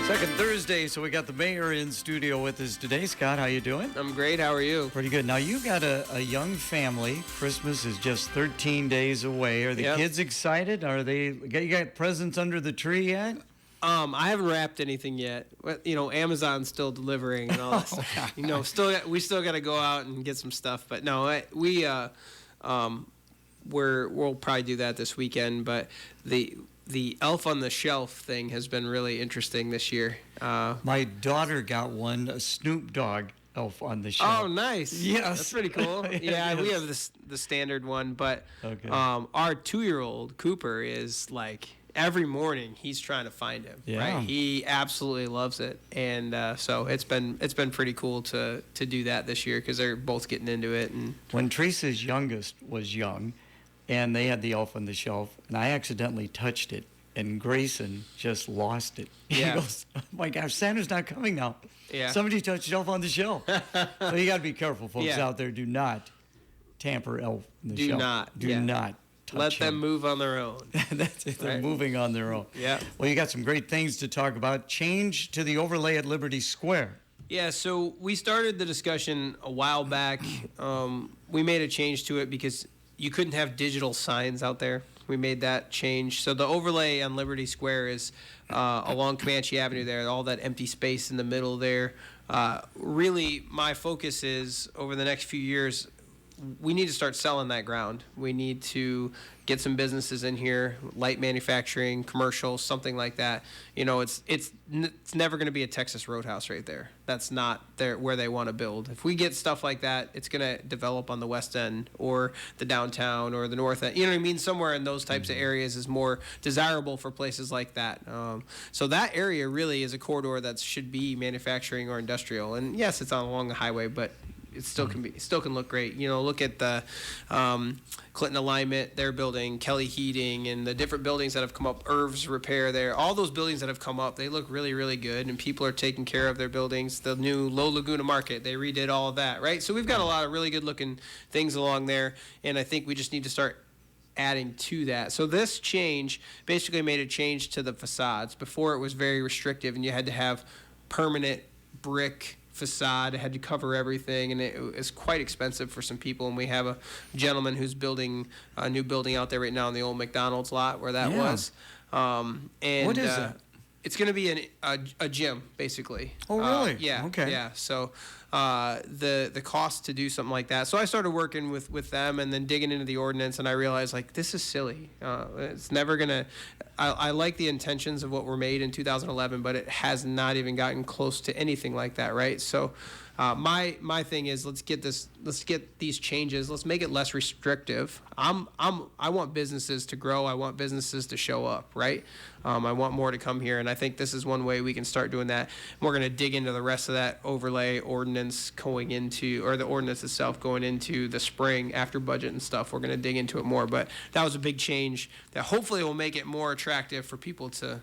Second Thursday, so we got the mayor in studio with us today. Scott, how you doing? I'm great. How are you? Pretty good. Now, you've got a young family. Christmas is just 13 days away. Are the kids excited? You got presents under the tree yet? I haven't wrapped anything yet. Amazon's still delivering and all that stuff. We still got to go out and get some stuff. But no, we'll probably do that this weekend. But the elf on the shelf thing has been really interesting this year. My daughter got one, a Snoop Dogg elf on the shelf. Oh, nice. Yes. That's pretty cool. Yeah, Yes. we have the standard one, but Okay. Our 2-year-old Cooper is like every morning he's trying to find him. Yeah. Right? He absolutely loves it, and so it's been pretty cool to do that this year because they're both getting into it. And When Teresa's youngest was young, and they had the elf on the shelf, and I accidentally touched it, and Grayson just lost it. Yeah. He goes, oh my gosh, Santa's not coming now. Yeah. Somebody touched elf on the shelf. So you got to be careful, folks Yeah. out there. Do not tamper elf on the Do shelf. not, Do yeah. not touch let them him. move on their own. That's it. They're Right. moving on their own. Yeah. Well, you got some great things to talk about. Change to the overlay at Liberty Square. Yeah, so we started the discussion a while back. We made a change to it because you couldn't have digital signs out there. We made that change. So the overlay on Liberty Square is along Comanche Avenue there, all that empty space in the middle there. Really, my focus is over the next few years, we need to start selling that ground. We need to get some businesses in here, light manufacturing, commercial, something like that. It's never going to be a Texas Roadhouse right there. That's not where they want to build. If we get stuff like that, it's going to develop on the west end or the downtown or the north end. You know what I mean? Somewhere in those types of areas is more desirable for places like that. So that area really is a corridor that should be manufacturing or industrial. And yes, it's along the highway, but it still can look great. Look at the Clinton Alignment, they're building, Kelly Heating, and the different buildings that have come up, Irv's Repair there. All those buildings that have come up, they look really, really good, and people are taking care of their buildings. The new Low Laguna Market, they redid all of that, right? So we've got a lot of really good-looking things along there, and I think we just need to start adding to that. So this change basically made a change to the facades. Before it was very restrictive, and you had to have permanent brick facade. It had to cover everything, and it was quite expensive for some people. And we have a gentleman who's building a new building out there right now in the old McDonald's lot where that was. And what is that? It's going to be a gym, basically. Oh, really? Yeah. Okay. Yeah. So the cost to do something like that. So I started working with them and then digging into the ordinance, and I realized, like, this is silly. It's never going to... I like the intentions of what were made in 2011, but it has not even gotten close to anything like that, right? So my thing is, let's get these changes. Let's make it less restrictive. I want businesses to grow. I want businesses to show up, right? I want more to come here, and I think this is one way we can start doing that. We're going to dig into the rest of that overlay ordinance the ordinance itself going into the spring after budget and stuff. We're going to dig into it more, but that was a big change that hopefully will make it more attractive for people to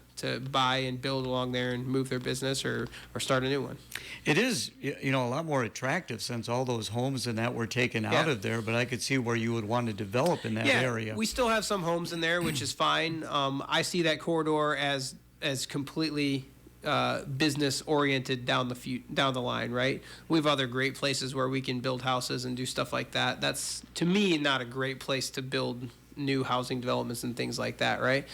buy and build along there and move their business or start a new one. It is, a lot more attractive since all those homes and that were taken out of there, but I could see where you would want to develop in that area. We still have some homes in there, which is fine. I see that corridor as completely business oriented down the line, right? We have other great places where we can build houses and do stuff like that. That's, to me, not a great place to build new housing developments and things like that, right?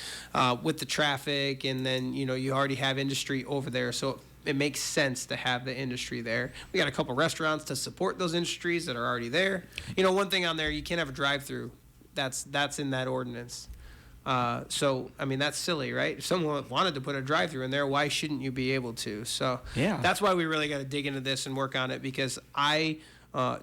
With the traffic, and then you already have industry over there, so it makes sense to have the industry there. We got a couple restaurants to support those industries that are already there. One thing on there, you can't have a drive-through. That's in that ordinance. So, I mean, that's silly, right? If someone wanted to put a drive-through in there, why shouldn't you be able to? So that's why we really got to dig into this and work on it, because I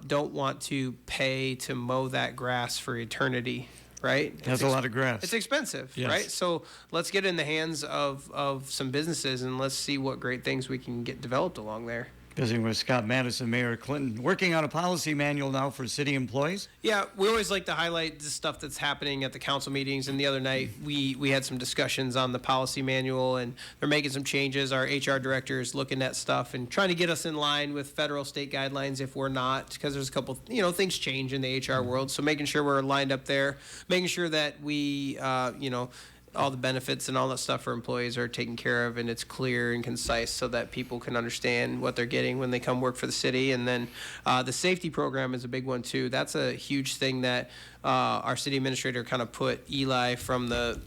don't want to pay to mow that grass for eternity. Right? That's a lot of grass. It's expensive, yes. Right? So let's get in the hands of some businesses and let's see what great things we can get developed along there. Visiting with Scott Maddasion, Mayor Clinton, working on a policy manual now for city employees. Yeah, we always like to highlight the stuff that's happening at the council meetings. And the other night, we had some discussions on the policy manual, and they're making some changes. Our HR director is looking at stuff and trying to get us in line with federal, state guidelines if we're not, because there's a couple, things change in the HR world. So making sure we're lined up there, making sure that we, all the benefits and all that stuff for employees are taken care of, and it's clear and concise so that people can understand what they're getting when they come work for the city. And then the safety program is a big one too. That's a huge thing that our city administrator kind of put Eli from the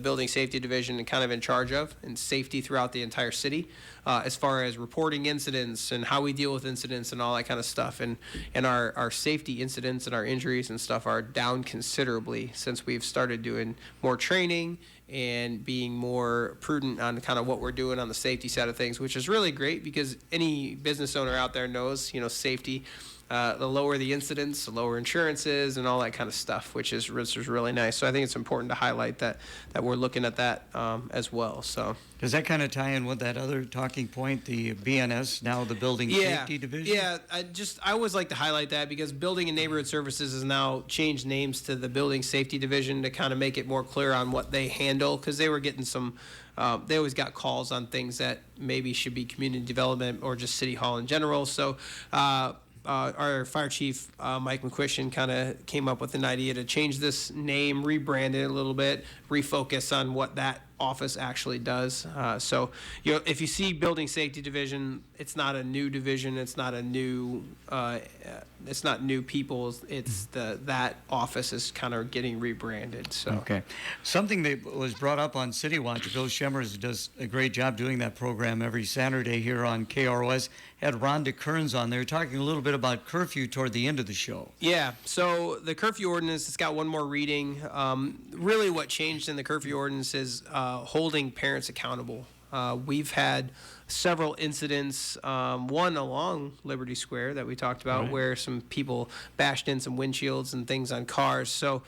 building safety division and kind of in charge of, and safety throughout the entire city, as far as reporting incidents and how we deal with incidents and all that kind of stuff. And our safety incidents and our injuries and stuff are down considerably since we've started doing more training and being more prudent on kind of what we're doing on the safety side of things, which is really great because any business owner out there knows, safety. The lower the incidents, the lower insurance is, and all that kind of stuff, which is really nice. So I think it's important to highlight that we're looking at that as well. So does that kind of tie in with that other talking point, the BNS, now the Building Safety Division? Yeah, I always like to highlight that because Building and Neighborhood Services has now changed names to the Building Safety Division to kind of make it more clear on what they handle, because they were getting some. They always got calls on things that maybe should be community development or just City Hall in general. So. Our fire chief, Mike McQuistion, kind of came up with an idea to change this name, rebrand it a little bit, refocus on what that office actually does. So, if you see Building Safety Division, it's not a new division. It's not a new. It's not new people. It's that office is kind of getting rebranded. So okay, something that was brought up on City Watch. Bill Shemmers does a great job doing that program every Saturday here on KROS. Had Rhonda Kearns on there talking a little bit about curfew toward the end of the show. Yeah, so the curfew ordinance, it's got one more reading. Really what changed in the curfew ordinance is holding parents accountable. We've had several incidents, one along Liberty Square that we talked about, right, where some people bashed in some windshields and things on cars. So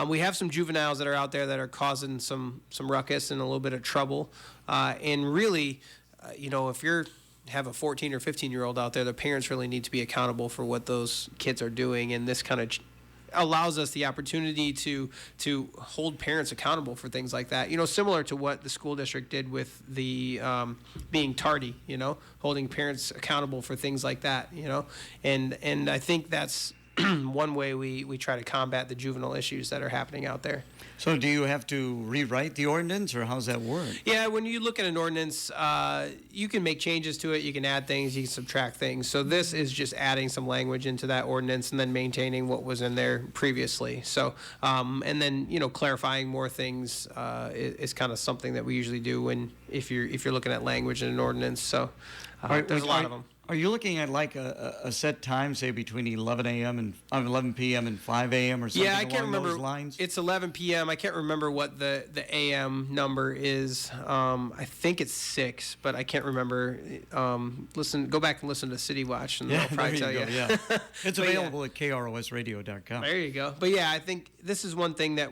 we have some juveniles that are out there that are causing some ruckus and a little bit of trouble. And really, if you're have a 14 or 15-year-old out there, the parents really need to be accountable for what those kids are doing, and this kind of allows us the opportunity to hold parents accountable for things like that. Similar to what the school district did with the being tardy. Holding parents accountable for things like that. And I think that's one way we try to combat the juvenile issues that are happening out there. So do you have to rewrite the ordinance, or how's that work? Yeah, when you look at an ordinance, you can make changes to it. You can add things, you can subtract things. So this is just adding some language into that ordinance and then maintaining what was in there previously. So, and then, clarifying more things is kind of something that we usually do if you're looking at language in an ordinance. So there's a lot of them. Are you looking at like a set time, say between 11 a.m. and 11 p.m. and 5 a.m. or something along those lines? It's 11 p.m. I can't remember what the a.m. number is. I think it's 6, but I can't remember. Go back and listen to City Watch, and they'll probably tell you. Yeah. It's available at krosradio.com. There you go. But yeah, I think this is one thing that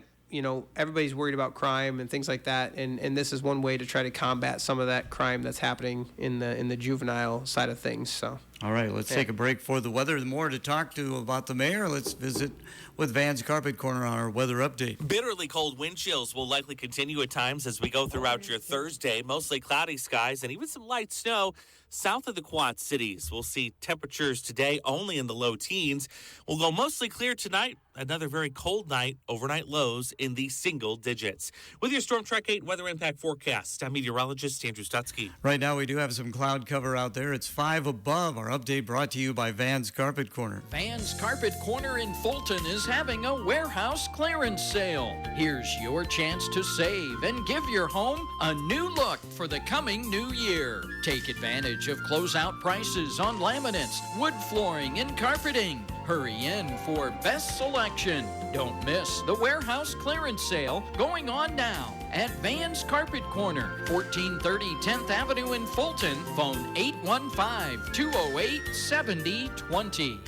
everybody's worried about crime and things like that, and this is one way to try to combat some of that crime that's happening in the juvenile side of things. So. All right, let's take a break for the weather. More to talk to about the mayor. Let's visit with Van's Carpet Corner on our weather update. Bitterly cold wind chills will likely continue at times as we go throughout your Thursday. Mostly cloudy skies and even some light snow south of the Quad Cities. We'll see temperatures today only in the low teens. We'll go mostly clear tonight. Another very cold night, overnight lows in the single digits. With your Storm Track 8 weather impact forecast, I'm meteorologist Andrew Stutzky. Right now we do have some cloud cover out there. It's 5 above. Our update brought to you by Van's Carpet Corner. Van's Carpet Corner in Fulton is having a warehouse clearance sale. Here's your chance to save and give your home a new look for the coming new year. Take advantage of closeout prices on laminates, wood flooring, and carpeting. Hurry in for best selection. Don't miss the warehouse clearance sale going on now at Van's Carpet Corner, 1430 10th Avenue in Fulton. Phone 815-208-7020.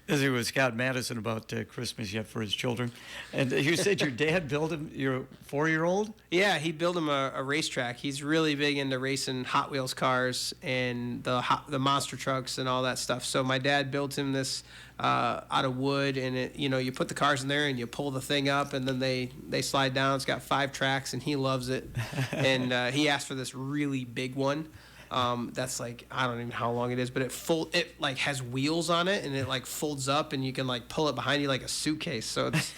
Visiting with Scott Maddasion about Christmas yet for his children. And you said your dad built him, your 4-year-old? Yeah, he built him a racetrack. He's really big into racing Hot Wheels cars and the monster trucks and all that stuff. So my dad built him this out of wood, and you put the cars in there and you pull the thing up, and then they slide down. It's got 5 tracks, and he loves it. And he asked for this really big one. That's like, I don't even know how long it is, but it like has wheels on it, and it like folds up, and you can like pull it behind you like a suitcase. So it's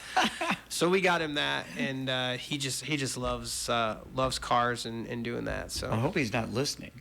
so we got him that, and he just loves cars and doing that. So I hope he's not listening.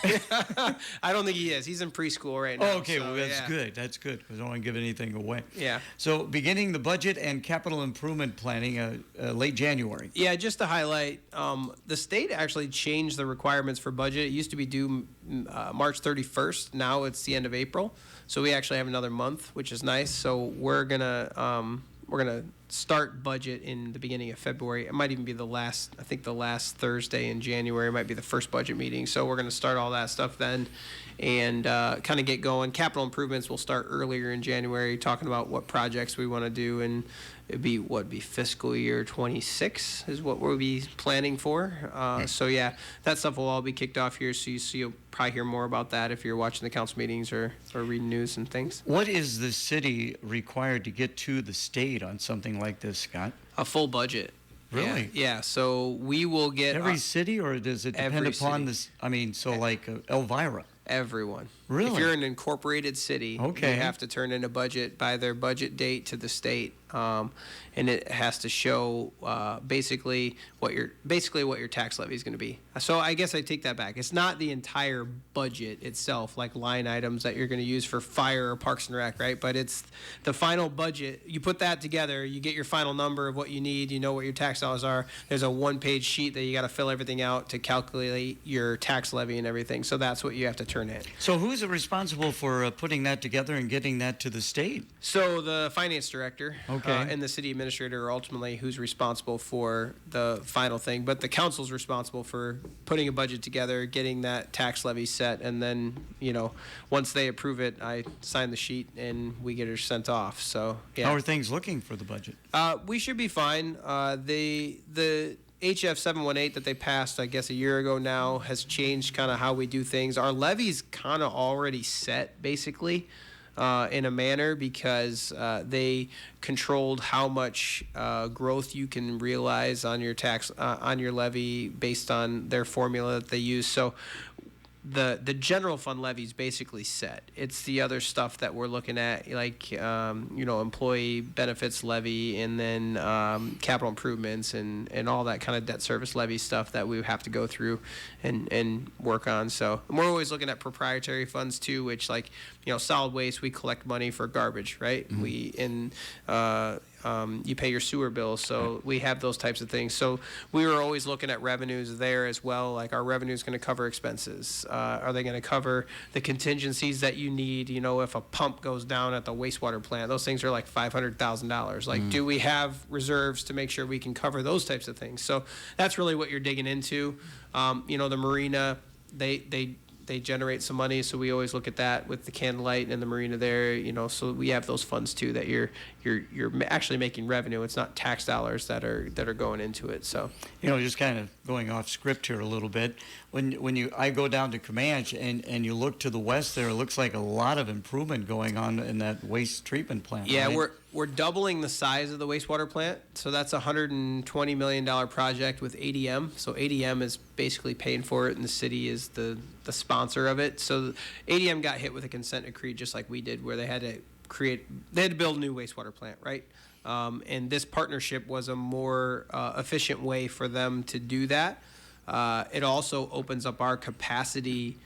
I don't think he is. He's in preschool right now. Oh, okay, so, well, that's yeah. good. That's good, because I don't want to give anything away. Yeah. So beginning the budget and capital improvement planning late January. Yeah, just to highlight, the state actually changed the requirements for budget. It used to be due March 31st. Now it's the end of April. So we actually have another month, which is nice. So we're gonna start budget in the beginning of February. It might even be the last Thursday in January might be the first budget meeting. So we're going to start all that stuff then and kind of get going. Capital improvements will start earlier in January, talking about what projects we want to do, and it'd be fiscal year 26 is what we'll be planning for. So yeah, that stuff will all be kicked off here. So you'll probably hear more about that if you're watching the council meetings or reading news and things. What is the city required to get to the state on something like this, Scott? A full budget. Really? Yeah. So we will get Every city, or does it depend every upon city. this? I mean, so like Elvira. Everyone. Really? If you're an incorporated city, Okay. you have to turn in a budget by their budget date to the state, and it has to show basically what your tax levy is going to be. So I guess I take that back. It's not the entire budget itself, like line items that you're going to use for fire or Parks and Rec, right? But it's the final budget. You put that together, you get your final number of what you need. You know what your tax dollars are. There's a one-page sheet that you got to fill everything out to calculate your tax levy and everything. So that's what you have to turn in. So who's responsible for putting that together and getting that to the state? So the finance director Okay. and the city administrator are ultimately who's responsible for the final thing, but the council's responsible for putting a budget together, getting that tax levy set, and then, once they approve it, I sign the sheet and we get it sent off. So yeah. How are things looking for the budget? We should be fine. The HF 718 that they passed, I guess, a year ago now has changed kind of how we do things. Our levy's kind of already set, basically, in a manner, because they controlled how much growth you can realize on your tax on your levy based on their formula that they use. So the general fund levy is basically set. It's the other stuff that we're looking at, like employee benefits levy, and then capital improvements and all that kind of debt service levy stuff that we have to go through and work on. So and we're always looking at proprietary funds too, which, like, solid waste, we collect money for garbage, right? Mm-hmm. You pay your sewer bills, so we have those types of things. So we were always looking at revenues there as well, like our revenue is going to cover expenses. Are they going to cover the contingencies that you need? If a pump goes down at the wastewater plant, those things are like $500,000. Like, do we have reserves to make sure we can cover those types of things? So that's really what you're digging into. The marina, they generate some money, so we always look at that with the Candlelight and the marina there. So we have those funds too that you're actually making revenue. It's not tax dollars that are going into it. So just kind of going off script here a little bit. When I go down to Comanche and you look to the west there, it looks like a lot of improvement going on in that waste treatment plant. Yeah, right? we're doubling the size of the wastewater plant. So that's a $120 million project with ADM. So ADM is basically paying for it, and the city is the sponsor of it. So ADM got hit with a consent decree just like we did, where they had to build a new wastewater plant, right? And this partnership was a more efficient way for them to do that. It also opens up our capacity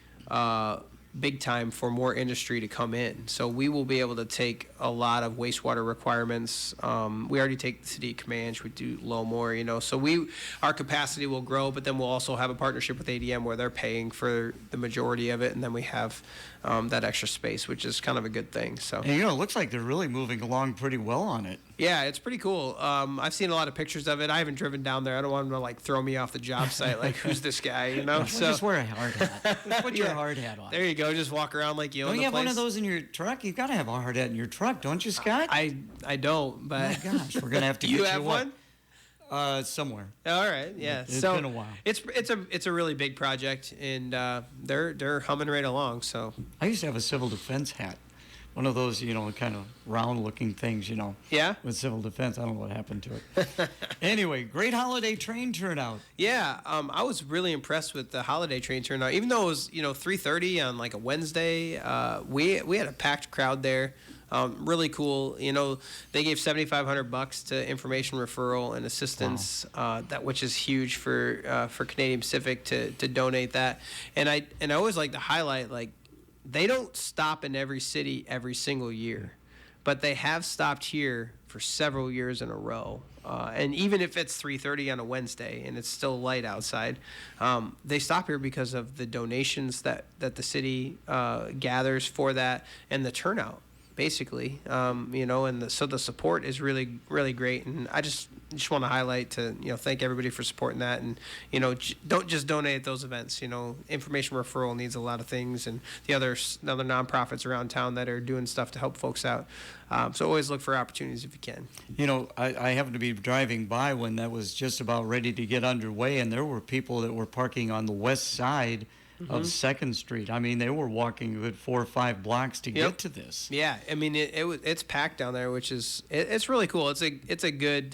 big time for more industry to come in. So we will be able to take a lot of wastewater requirements. We already take the city of Comanche, we do Lowmore, so our capacity will grow, but then we'll also have a partnership with ADM where they're paying for the majority of it, and then we have that extra space, which is kind of a good thing. So and, it looks like they're really moving along pretty well on it. yeah, it's pretty cool. I've seen a lot of pictures of it. I haven't driven down there. I don't want them to throw me off the job site. Like, who's this guy? Well, just wear a hard hat. Just put your hard hat on. There you go. Just walk around like you own Don't the you have place. one of those in your truck? You've got to have a hard hat in your truck, don't you, Scott? I don't, but Oh my gosh, we're gonna have to get you have one. Somewhere. All right, yeah. It's been a while. It's a really big project, and they're humming right along. So I used to have a civil defense hat one of those, kind of round-looking things, Yeah? with civil defense. I don't know what happened to it. Anyway, great holiday train turnout. Yeah, I was really impressed with the holiday train turnout. Even though it was 3:30 on like a Wednesday, we had a packed crowd there. Really cool. They gave $7,500 to information referral and assistance. Which is huge for Canadian Pacific to donate that. And I always like to highlight, like, they don't stop in every city every single year, but they have stopped here for several years in a row. And even if it's 3:30 on a Wednesday and it's still light outside, they stop here because of the donations that the city gathers for that and the turnout, basically. So the support is really, really great. And I just want to highlight to, thank everybody for supporting that. And, don't just donate at those events. Information referral needs a lot of things, and the other nonprofits around town that are doing stuff to help folks out. So always look for opportunities if you can. I happened to be driving by when that was just about ready to get underway, and there were people that were parking on the west side of 2nd Street. I mean, they were walking a good 4 or 5 blocks to get to this. Yeah, I mean, it's packed down there, which is it's really cool. It's a good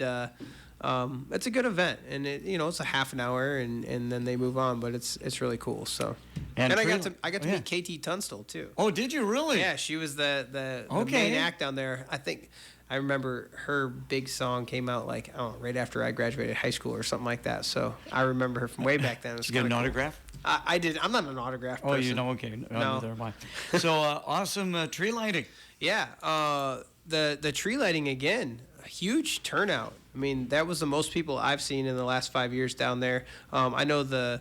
event, and it's a half an hour, and then they move on, but it's really cool. So, and I got to meet KT Tunstall too. Oh, did you really? Yeah, she was the main act down there. I remember her big song came out right after I graduated high school or something like that. So I remember her from way back then. Did you get an autograph? I did. I'm not an autograph person. Okay. No. Neither am I. So awesome tree lighting. Yeah. The tree lighting again, a huge turnout. I mean, that was the most people I've seen in the last 5 years down there. I know the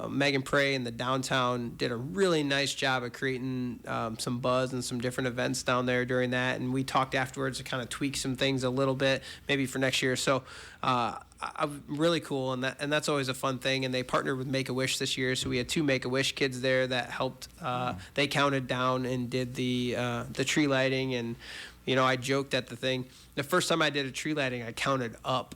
Megan Prey and the downtown did a really nice job of creating some buzz and some different events down there during that. And we talked afterwards to kind of tweak some things a little bit, maybe for next year. So really cool, and that's always a fun thing. And they partnered with Make-A-Wish this year, so we had 2 Make-A-Wish kids there that helped. They counted down and did the tree lighting. And I joked at the thing. The first time I did a tree lighting, I counted up.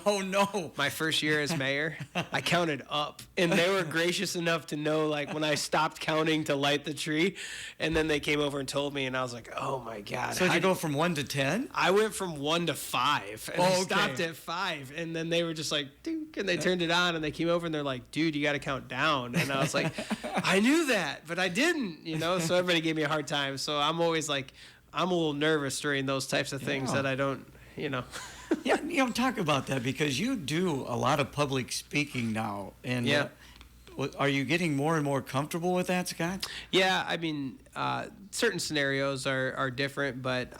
Oh, no. My first year as mayor, I counted up. And they were gracious enough to know, when I stopped counting to light the tree. And then they came over and told me, and I was like, oh, my God. So did you go from 1 to 10? I went from 1 to 5. And I stopped at 5. And then they were just like, dink, and they turned it on. And they came over, and they're like, dude, you got to count down. And I was like, I knew that, but I didn't, So everybody gave me a hard time. So I'm always I'm a little nervous during those types of things that I don't, Yeah, talk about that, because you do a lot of public speaking now. And are you getting more and more comfortable with that, Scott? Yeah, I mean, certain scenarios are different, but,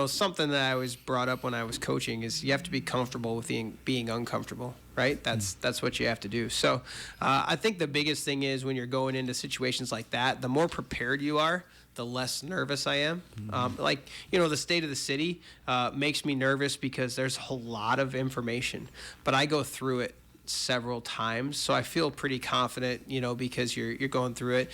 something that I was brought up when I was coaching is you have to be comfortable with being uncomfortable, right? That's what you have to do. So I think the biggest thing is when you're going into situations like that, the more prepared you are, the less nervous I am. The state of the city makes me nervous because there's a lot of information, but I go through it several times, so I feel pretty confident, because you're going through it.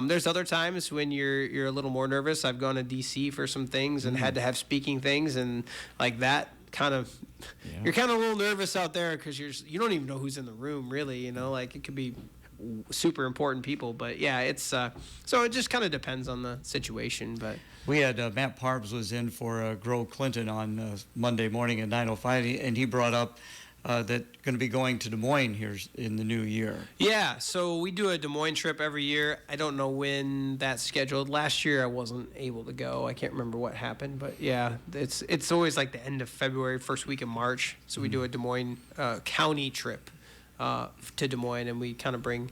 There's other times when you're a little more nervous. I've gone to DC for some things and had to have speaking things, and like that kind of, you're kind of a little nervous out there because you don't even know who's in the room, really. It could be super important people, but yeah, it's so it just kind of depends on the situation. But we had Matt Parbs was in for Grow Clinton on Monday morning at 9:05, and he brought up that going to be going to Des Moines here in the new year. Yeah, so we do a Des Moines trip every year. I don't know when that's scheduled. Last year I wasn't able to go. I can't remember what happened, but yeah, it's always like the end of February, first week of March. So we do a Des Moines county trip to Des Moines, and we kind of bring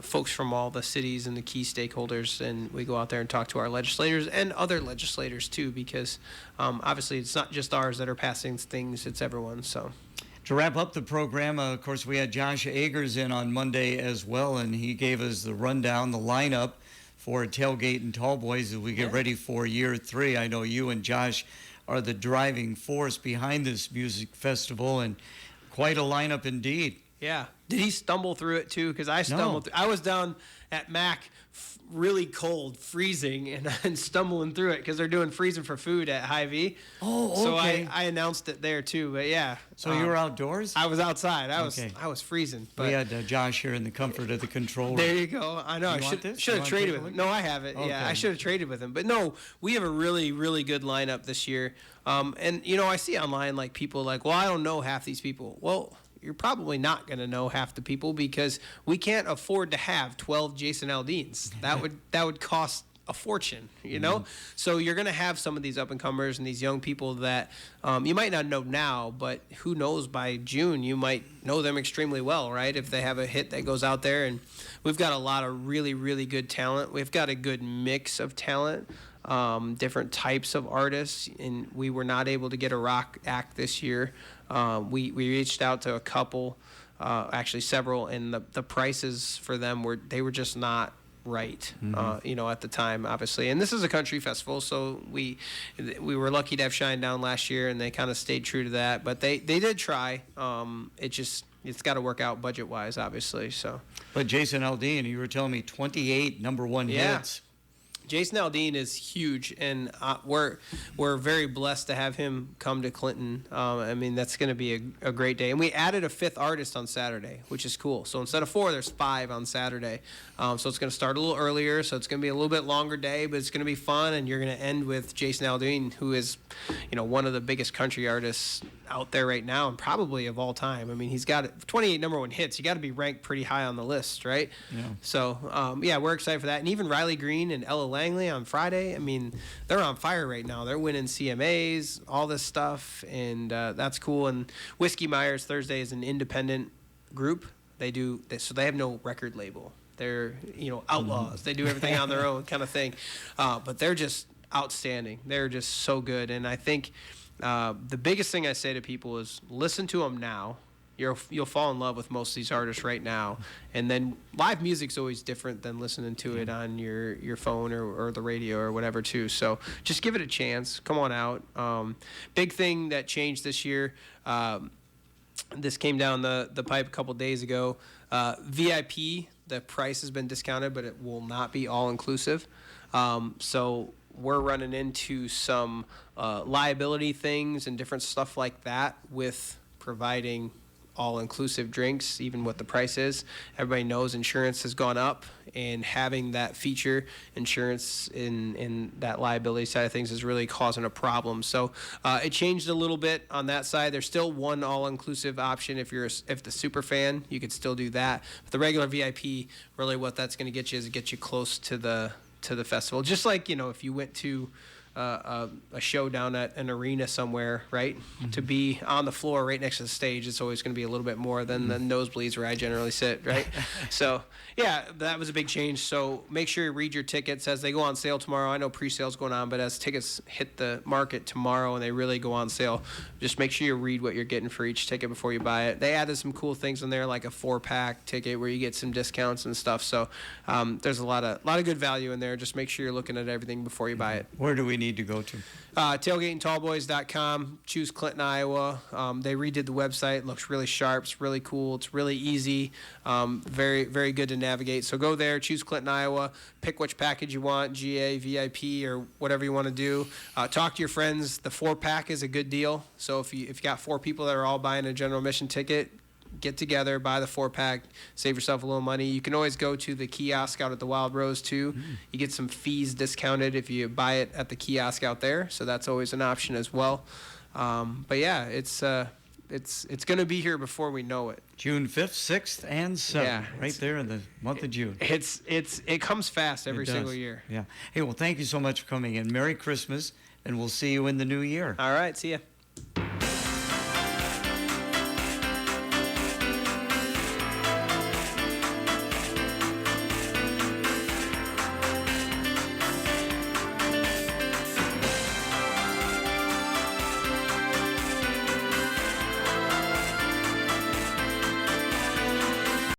folks from all the cities and the key stakeholders, and we go out there and talk to our legislators and other legislators too, because obviously it's not just ours that are passing things, it's everyone. So to wrap up the program, of course, we had Josh Agers in on Monday as well, and he gave us the rundown, the lineup for Tailgate and Tall Boys as we get ready for year 3. I know you and Josh are the driving force behind this music festival, and quite a lineup indeed. Yeah. Did he stumble through it too? Because I stumbled. I was down at Mac, really cold, freezing, and stumbling through it because they're doing freezing for food at Hy-Vee. Oh, okay. So I announced it there too. But yeah. So you were outdoors? I was outside. I Okay. was freezing. But We had Josh here in the comfort of the control room. there you go. I know. You I want this? should You have wanna traded take a with him. look? No, I have it. Yeah, Okay. I should have traded with him. But no, we have a really, really good lineup this year. And I see online like people like, well, I don't know half these people. Well, you're probably not going to know half the people because we can't afford to have 12 Jason Aldeans. That would cost a fortune, So you're going to have some of these up and comers and these young people that you might not know now, but who knows, by June you might know them extremely well, right? If they have a hit that goes out there. And we've got a lot of really, really good talent. We've got a good mix of talent. Different types of artists, and we were not able to get a rock act this year. We reached out to a couple, actually several, and the prices for them were just not right, at the time, obviously. And this is a country festival, so we were lucky to have Shinedown last year, and they kind of stayed true to that. But they did try. It's got to work out budget wise, obviously. So. But Jason Aldean, you were telling me 28 number one hits. Jason Aldean is huge, and we're very blessed to have him come to Clinton. I mean, that's going to be a great day. And we added a fifth artist on Saturday, which is cool. So instead of 4, there's 5 on Saturday. So it's going to start a little earlier, so it's going to be a little bit longer day, but it's going to be fun. And you're going to end with Jason Aldean, who is, one of the biggest country artists out there right now, and probably of all time. I mean, he's got 28 number one hits. You got to be ranked pretty high on the list, right? Yeah. So we're excited for that. And even Riley Green and Ella Langley on Friday, I mean, they're on fire right now. They're winning CMAs, all this stuff, and that's cool. And Whiskey Myers Thursday is an independent group. So they have no record label. They're outlaws. They do everything on their own kind of thing, but they're just outstanding. They're just so good. And I think the biggest thing I say to people is listen to them now. You'll fall in love with most of these artists right now, and then live music's always different than listening to it on your phone or the radio or whatever too. So just give it a chance. Come on out. Big thing that changed this year. This came down the pipe a couple days ago. VIP, the price has been discounted, but it will not be all inclusive. So we're running into some liability things and different stuff like that with providing all-inclusive drinks, even what the price is. Everybody knows insurance has gone up, and having that feature insurance in that liability side of things is really causing a problem. So it changed a little bit on that side. There's still one all-inclusive option if the super fan, you could still do that. But the regular VIP, really what that's going to get you is get you close to the festival. Just like, if you went to a show down at an arena somewhere, right? Mm-hmm. To be on the floor right next to the stage, it's always going to be a little bit more than the nosebleeds where I generally sit, right? So, yeah, that was a big change. So make sure you read your tickets as they go on sale tomorrow. I know pre-sale's going on, but as tickets hit the market tomorrow and they really go on sale, just make sure you read what you're getting for each ticket before you buy it. They added some cool things in there, like a 4-pack ticket where you get some discounts and stuff. So there's a lot of good value in there. Just make sure you're looking at everything before you buy it. Where do we need to go to? Tailgatingtallboys.com. Choose Clinton, Iowa. They redid the website. It looks really sharp. It's really cool. It's really easy. Very, very good to navigate. So go there, choose Clinton, Iowa. Pick which package you want, GA, VIP, or whatever you want to do. Talk to your friends. The 4-pack is a good deal. So if you got 4 people that are all buying a general admission ticket, get together, buy the 4-pack, save yourself a little money. You can always go to the kiosk out at the Wild Rose too. You get some fees discounted if you buy it at the kiosk out there, so that's always an option as well. But yeah, it's going to be here before we know it. June 5th, 6th, and 7th, right there in the month of June. It comes fast every single year. Yeah. Hey, well, thank you so much for coming in. Merry Christmas, and we'll see you in the new year. All right, see ya.